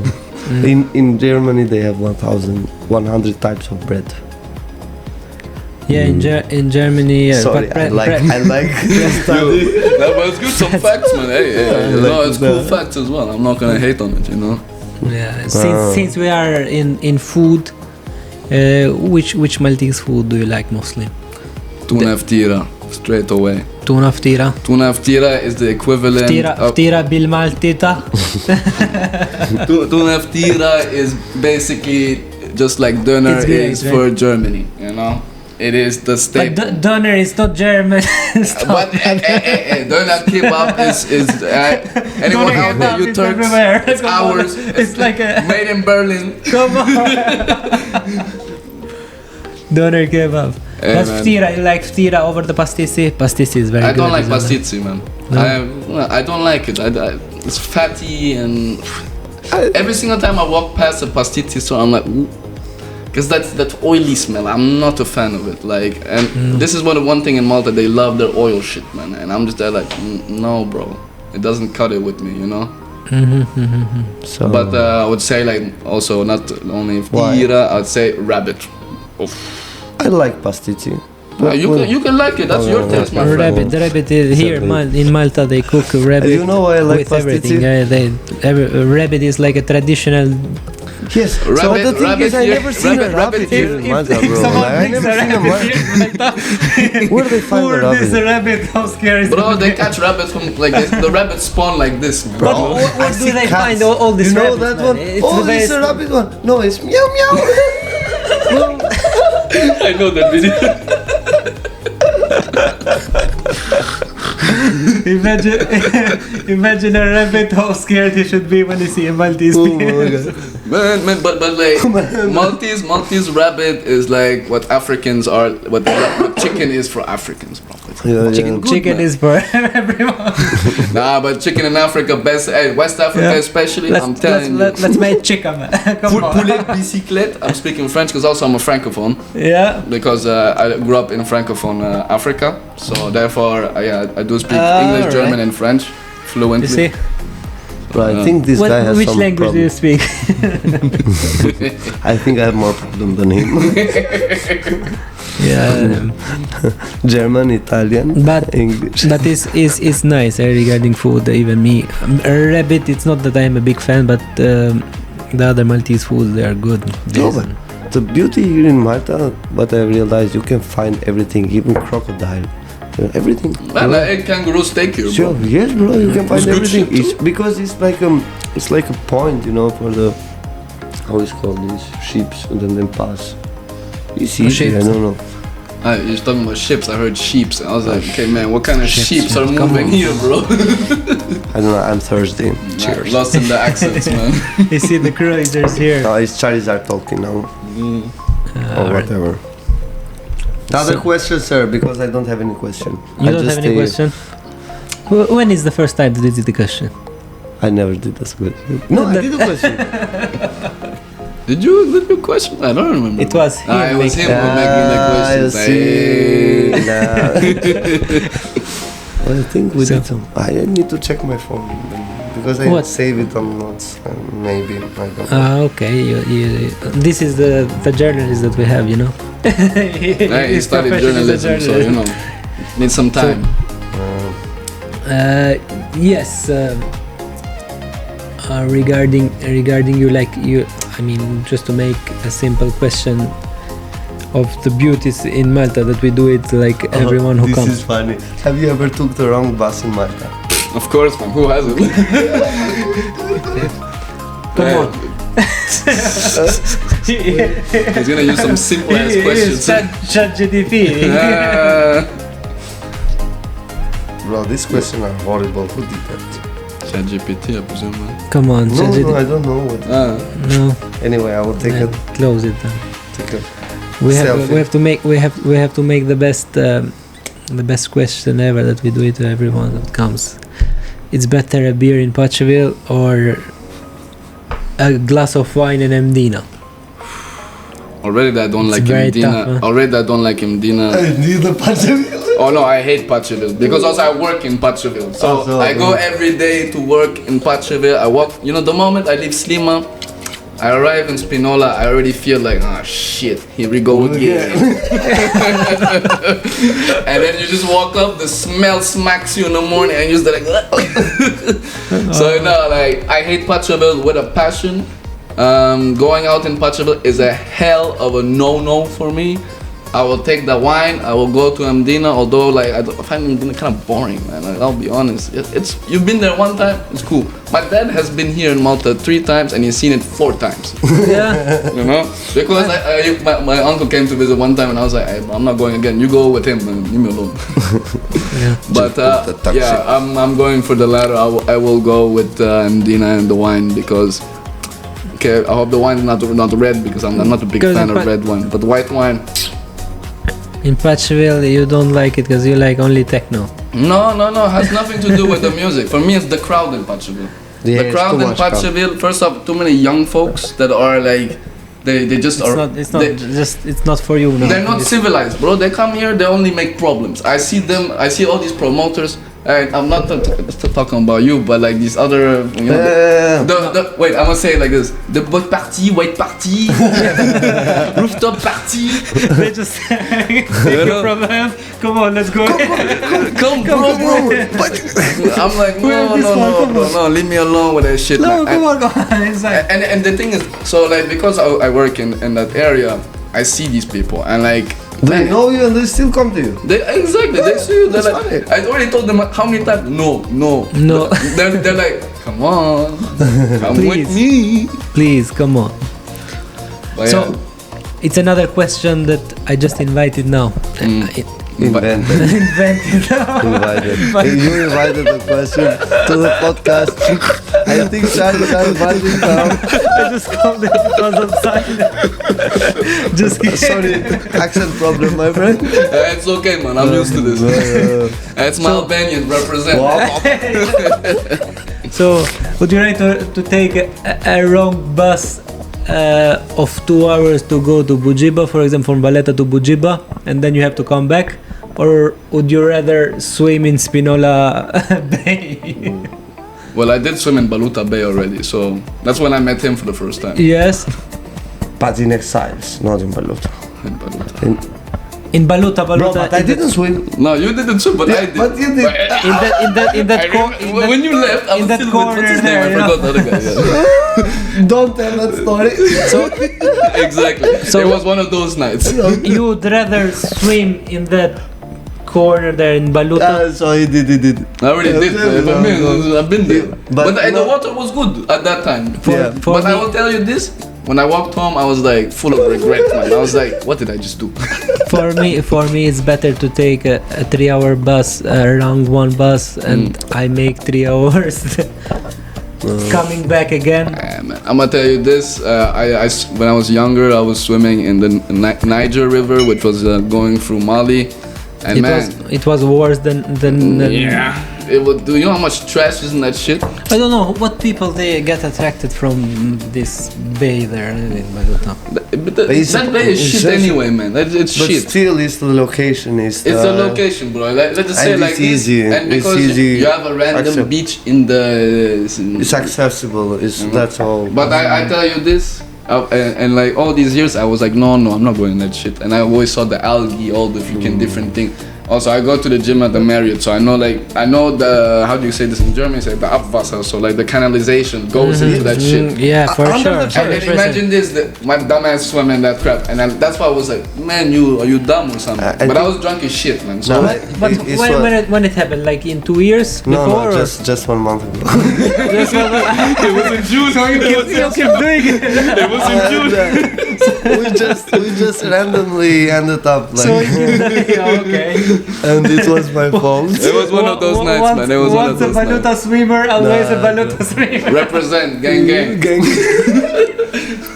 In Germany they have 1,100 types of bread. Yeah, in Germany. Yeah, Sorry, but I like No, but it's good, some facts, man. Hey, like no, it's cool that. facts as well. I'm not gonna hate on it, you know. Yeah, since we are in food, which Maltese food do you like mostly? Tuna ftira, straight away. Tuna ftira. Tuna ftira is the equivalent of... Ftira bil-Maltita. Tuna ftira is basically just like döner is for Germany, you know? It is the staple. But döner is not German. But döner kebab is anyone out there, you Turks, it's ours. It's like a... Made in Berlin. Come on. Döner kebab. But ftira, you like ftira over the pastissi? Pastissi is very good. I don't like pastissi, man. No? I don't like it. It's fatty and every single time I walk past a pastissi store, I'm like, because that's that oily smell. I'm not a fan of it. Like, and this is one thing in Malta, they love their oil shit, man. And I'm just there like, no, bro, it doesn't cut it with me, you know. So, but I would say like also not only ftira, I'd say rabbit. Oof. I like pasticci. You can like it. That's your taste, my friend. Rabbit is here in Malta. They cook rabbit. You know why I like with pasticci? everything. Rabbit is like a traditional. Yes. Rabbit, so the thing rabbit is, I here, never seen a rabbit here in Malta, bro. I never seen a rabbit. Where do they find the rabbit? a rabbit. How scary! Bro, they catch rabbits from like this. The rabbits spawn like this, bro. But what do they find all these you know rabbits? that one? Oh, it's a rabbit one. No, it's meow meow. I know that video. Imagine a rabbit, how scared he should be when he see a Maltese bear. Man, but like Maltese rabbit is like what Africans are, what chicken is for Africans, bro. Chicken is for everyone. Nah, but chicken in Africa, West Africa especially, I'm telling you. Let's make chicken, man. Come on. Poulet bicyclette. I'm speaking French because also I'm a francophone. Yeah. Because I grew up in francophone Africa, so therefore I do speak English, German, and French fluently. You see? Bro, I think this guy has which some language problem. do you speak? I think I have more problem than him. Yeah. German, Italian, But English. But it's nice regarding food. Even me, rabbit. It's not that I'm a big fan, but the other Maltese foods, they are good. No, but the beauty here in Malta, what I realized, you can find everything, even crocodile. Everything. Man, I ate kangaroo steak here, bro. Sure, yes, bro. You can find It's good everything. shit, It's because it's like a point, you know, for the how is called these sheeps, and then pass. It's easy. I don't know. You're talking about ships. I heard sheeps. I was like, okay, man, what kind of sheeps are Come moving on. here, bro? I don't know. I'm thirsty. Cheers. Lost in the accents, man. You see the cruisers here. No, it's Charizard talking now, or whatever. Another question, sir, because I don't have any question. You don't have any question? When is the first time that you did the question? I never did this question. No, I did a question. Did you question? I don't remember. It was him. It was him who was making the questions. Well, I think we did some. I need to check my phone because I save it on notes. Maybe I don't know. Okay. This is the journalist that we have, you know. He studied journalism, so you know, need some time. Yes. Regarding you, I mean, just to make a simple question of the beauties in Malta, that we do it like everyone who comes. This is funny. Have you ever took the wrong bus in Malta? Of course, man. Who hasn't? Come on. He's gonna use some simple ass questions. ChatGPT. Bro, these questions are horrible. Who did that? ChatGPT, I presume, man. Come on, ChatGPT. No, I don't know what. No. Anyway, I will take it. Close it then. Take it. We have to make the best question ever, that we do it to everyone that comes. It's better a beer in Paceville or a glass of wine in Mdina? Already I don't like very Mdina. tough, huh? Already I don't like Mdina. The Paceville. Oh no, I hate Paceville because also I work in Paceville. So I go every day to work in Paceville. I walk. You know, the moment I leave Slima, I arrive in Spinola, I already feel like, shit, here we go again. And then you just walk up, the smell smacks you in the morning, and you're just like, so you know, like, I hate Paceville with a passion. Going out in Paceville is a hell of a no-no for me. I will take the wine. I will go to Mdina. Although like I find Mdina kind of boring, man. Like, I'll be honest. It's you've been there one time. It's cool. My dad has been here in Malta 3 times and he's seen it 4 times. Yeah. You know, because my uncle came to visit one time and I was like, I'm not going again. You go with him and leave me alone. Yeah. But yeah, I'm going for the latter. I will go with Mdina and the wine because. Okay, I hope the wine is not red because I'm not a big fan of red wine. But white wine. In Patchville, you don't like it because you like only techno. No. It has nothing to do with the music. For me, it's the crowd in Patchville. Yeah, the crowd in Patchville. First off, too many young folks that are like, they just are. It's not for you. No. They're not civilized, bro. They come here, they only make problems. I see all these promoters. I'm not talking about you, but like these other, you know, wait, I'm gonna say it like this: the boat party, white party, rooftop party. They just take it from them. Come on, let's go. Come, bro. I'm like, no, leave me alone with that shit. No, come on. And the thing is, so like because I work in that area, I see these people and like. They know you and they still come to you. Exactly, they see you. They're like, I already told them how many times. No. They're like, come on, come with me. Please, come on. But so, it's another question that I just invited now. Invited. You invited the question to the podcast. I think Charlie got invited now. I just called it because of silence. Just kidding. Sorry, accent problem, my friend. It's okay, man. I'm used to this. It's my Albanian represent. So, would you like to take a wrong bus of 2 hours to go to Bugiba, for example, from Valletta to Bugiba, and then you have to come back? Or would you rather swim in Spinola Bay? Well, I did swim in Baluta Bay already, so that's when I met him for the first time. Yes. But in exiles, not in Baluta. In Baluta. In Baluta. Bro, but I didn't swim. No, you didn't swim, but I did. But you did. When you left, I was still with what's his name? I forgot the other guy. Yeah. Don't tell that story. So exactly. So it was one of those nights. You would rather swim in that corner there in Baluta? So he did. I already did. I've been there. But the water was good at that time. But I will tell you this. When I walked home, I was like full of regret, man. I was like, what did I just do? For me, it's better to take a 3-hour bus, around one bus, and I make 3 hours coming back again. Man. I'm gonna tell you this. When I was younger, I was swimming in the Niger River, which was going through Mali. And it was worse than yeah. It would do. You know how much trash is in that shit? I don't know what people they get attracted from this bay there in Baluta. But that bay is shit anyway, man. It's shit. But still, it's the location. It's the location, bro. Let's just say like this. And because you have a random beach in the. It's accessible. That's all. But I tell you this. And like all these years, I was like, no, I'm not going that shit. And I always saw the algae, all the freaking different things. Also, I go to the gym at the Marriott, so I know the, how do you say this in German? Say the Abwasser, so like the canalization goes into that shit. Yeah, for sure. And imagine this, my dumbass swam in that crap, and that's why I was like, man, are you dumb or something? But I was drunk as shit, man. So but when it happened, like in 2 years before? No, just 1 month ago. Just 1 month. It was in June. You keep doing it. It was in June. We just randomly ended up like. So okay. And it was my fault. It was one of those nights, man. It was one of those nights. Once a Baluta swimmer, always a Baluta swimmer. Represent, gang.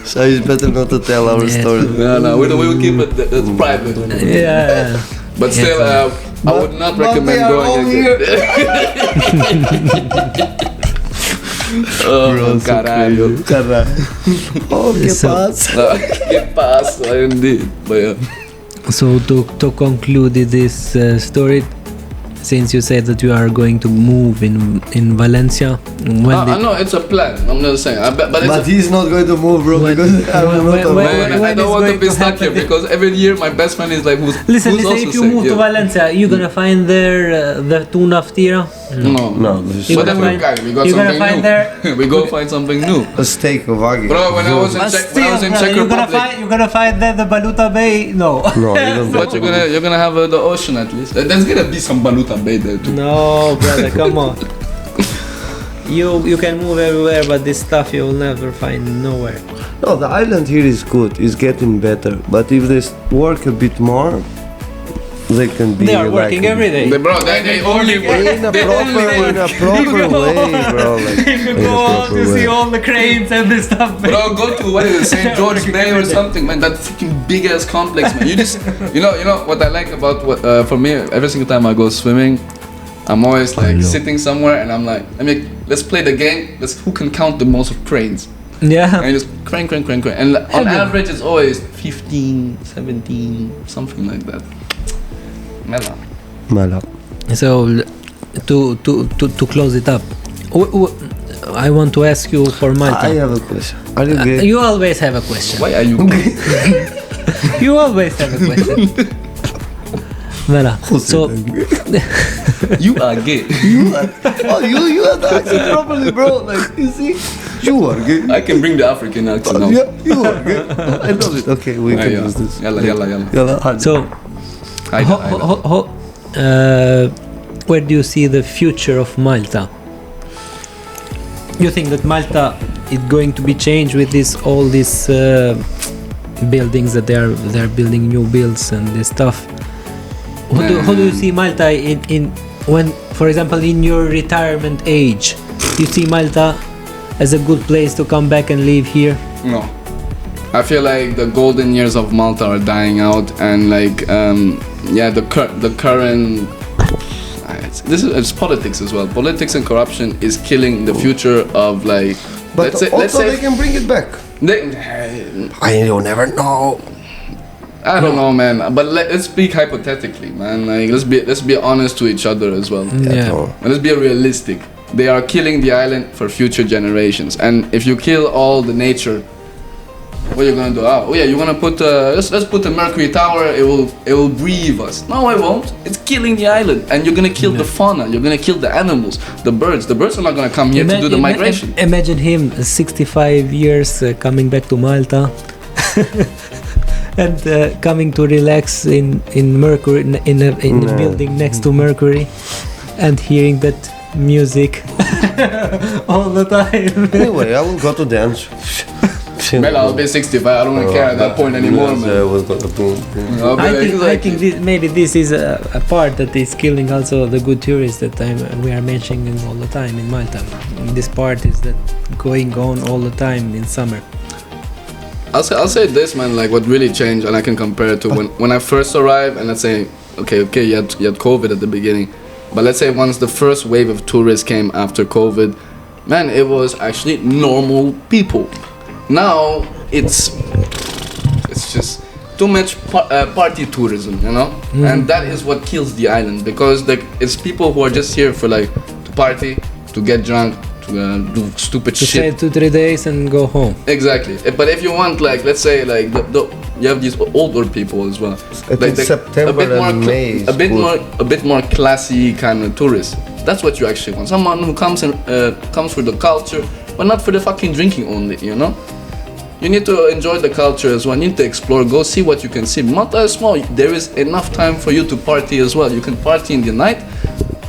So it's better not to tell our story. No, we will keep it that's private. Yeah. But still, I would not recommend going again. Oh, caralho. Oh, que pasa, indeed. But yeah. So to conclude this story, since you said that you are going to move in Valencia. I know it's a plan. I'm not saying. But he's not going to move, bro, because I don't want to be stuck here because every year my best friend is like, who's listen, also if you saying, move to Valencia, you're gonna find there the tuna ftira? No. You're But then gonna we got you're gonna find something there. new. We go find something new. a steak of Aggie. Bro, when I was in Czech Republic. You're gonna find there the Baluta Bay. No. No, you don't. But you're gonna have the ocean at least. There's gonna be some Baluta Bay there too. No, brother, come on. You can move everywhere, but this stuff you'll never find nowhere. No, the island here is good. It's getting better. But if they work a bit more, they can be. They are working every day. They only work. In a proper way, bro. Like, You could go out to see all the cranes and this stuff. Bro, go to what is it, St. George Bay or something, man. That freaking big ass complex, man. You just, you know what I like about what for me. Every single time I go swimming, I'm always like sitting somewhere and I'm like, let's play the game. Who can count the most cranes? Yeah. And you just crane. And on average, it's always 15, 17, something like that. Mala. So, to close it up, I want to ask you for Malta. I have a question. Are you gay? You always have a question. Why are you gay? You always have a question. Mela. So you are gay. You have the accent properly, bro. Like, you see, you are gay. I can bring the African accent now. Yeah, you are gay. I love it. Okay, we can use this. Yalla. So, where do you see the future of Malta? You think that Malta is going to be changed with all these buildings that they are building new builds and this stuff? How do you see Malta in when, for example, in your retirement age? You see Malta as a good place to come back and live here? No. I feel like the golden years of Malta are dying out, and like the current it's politics as well. Politics and corruption is killing the future of like. But let's say they can bring it back. You never know. I don't know, man. But let's speak hypothetically, man. Like let's be honest to each other as well. Yeah. And let's be realistic. They are killing the island for future generations, and if you kill all the nature, what are you gonna do? Oh yeah, you're gonna put let's put a Mercury tower. It will breathe us. No, it won't. It's killing the island, and you're gonna kill the fauna. You're gonna kill the animals, the birds. The birds are not gonna come here to do the migration. Imagine him, 65 years, coming back to Malta, and coming to relax in Mercury in the building next to Mercury, and hearing that music all the time. Anyway, I will go to dance. Well, I'll be 65. I don't really care at that point anymore, man. I think maybe this is a part that is killing also the good tourists that we are mentioning all the time in Malta. This part is that going on all the time in summer. I'll say this, man. Like what really changed, and I can compare it to when I first arrived, and let's say, okay, you had COVID at the beginning, but let's say once the first wave of tourists came after COVID, man, it was actually normal people. Now it's just too much party tourism, you know, and that is what kills the island, because it's people who are just here for like to party, to get drunk, to do stupid shit. Stay 2-3 days and go home. Exactly. But if you want, like, let's say, like you have these older people as well. Like September and May. A bit more classy kind of tourists. That's what you actually want. Someone who comes for the culture, but not for the fucking drinking only, you know. You need to enjoy the culture as well. You need to explore, go see what you can see. Malta is small. There is enough time for you to party as well. You can party in the night,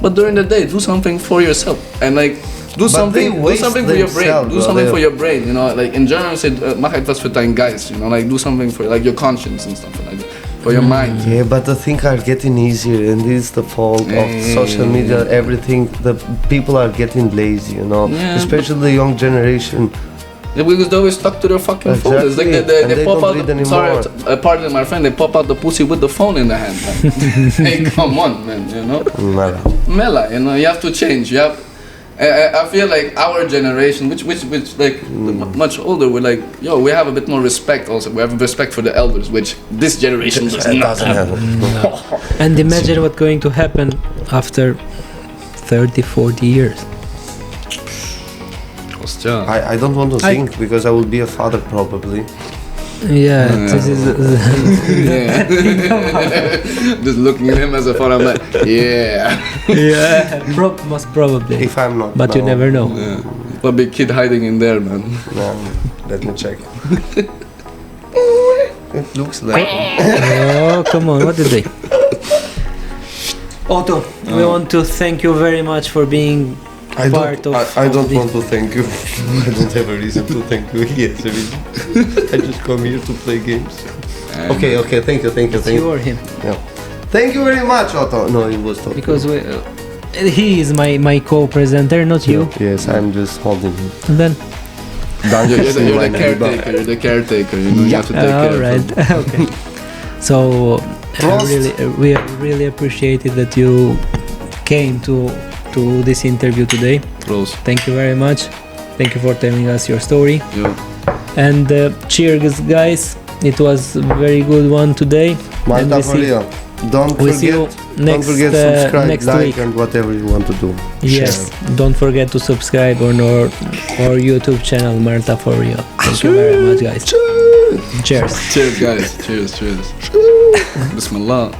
but during the day, do something for yourself. And like, do something for your brain. Do something for your brain. You know, like in German, we say, mach etwas für dein Geist. You know, like do something for like your conscience and stuff like that. For your mind. Yeah, but the things are getting easier, and this is the fault of social media. Everything, the people are getting lazy. You know, especially the young generation. Yeah, because they're always stuck to their fucking phone. It's like they pop out. Sorry, pardon my friend. They pop out the pussy with the phone in the hand. Man. Hey, come on, man. You know. Mela. You know, you have to change. I feel like our generation, which like much older, we're like, yo, we have a bit more respect also. We have respect for the elders, which this generation does not doesn't have. have. And imagine what's going to happen after 30, 40 years. I don't want to think because I will be a father probably. Yeah, this is Yeah. Just looking at him as a father, I'm like, yeah. most probably. If I'm not. But no. you never know. Yeah. Probably a kid hiding in there, man. No, let me check. It looks like. Oh, come on, what did they? Otto, we want to thank you very much for being I part don't, of. I don't of this. want to thank you. I don't have a reason to thank you. Yes, a reason. I just come here to play games. Okay, thank you. It's you or him? Yeah. Thank you very much, Otto. No, it was Otto. Because he is my co-presenter, not you. Yes, I'm just holding him. And then. You're the caretaker. You're the caretaker. You know, you have to take care All right. of him. Okay. So we really appreciated that you came to this interview today. Close. Thank you very much. Thank you for telling us your story. Yeah. And cheers, guys. It was a very good one today. And Malta for real. Don't see you forget. next, Don't forget to subscribe, next like, week. and whatever you want to do. Yes. Share. Don't forget to subscribe on our YouTube channel, Malta for real. Thank you very much, guys. Cheers. Cheers, guys. Cheers. Bismillah.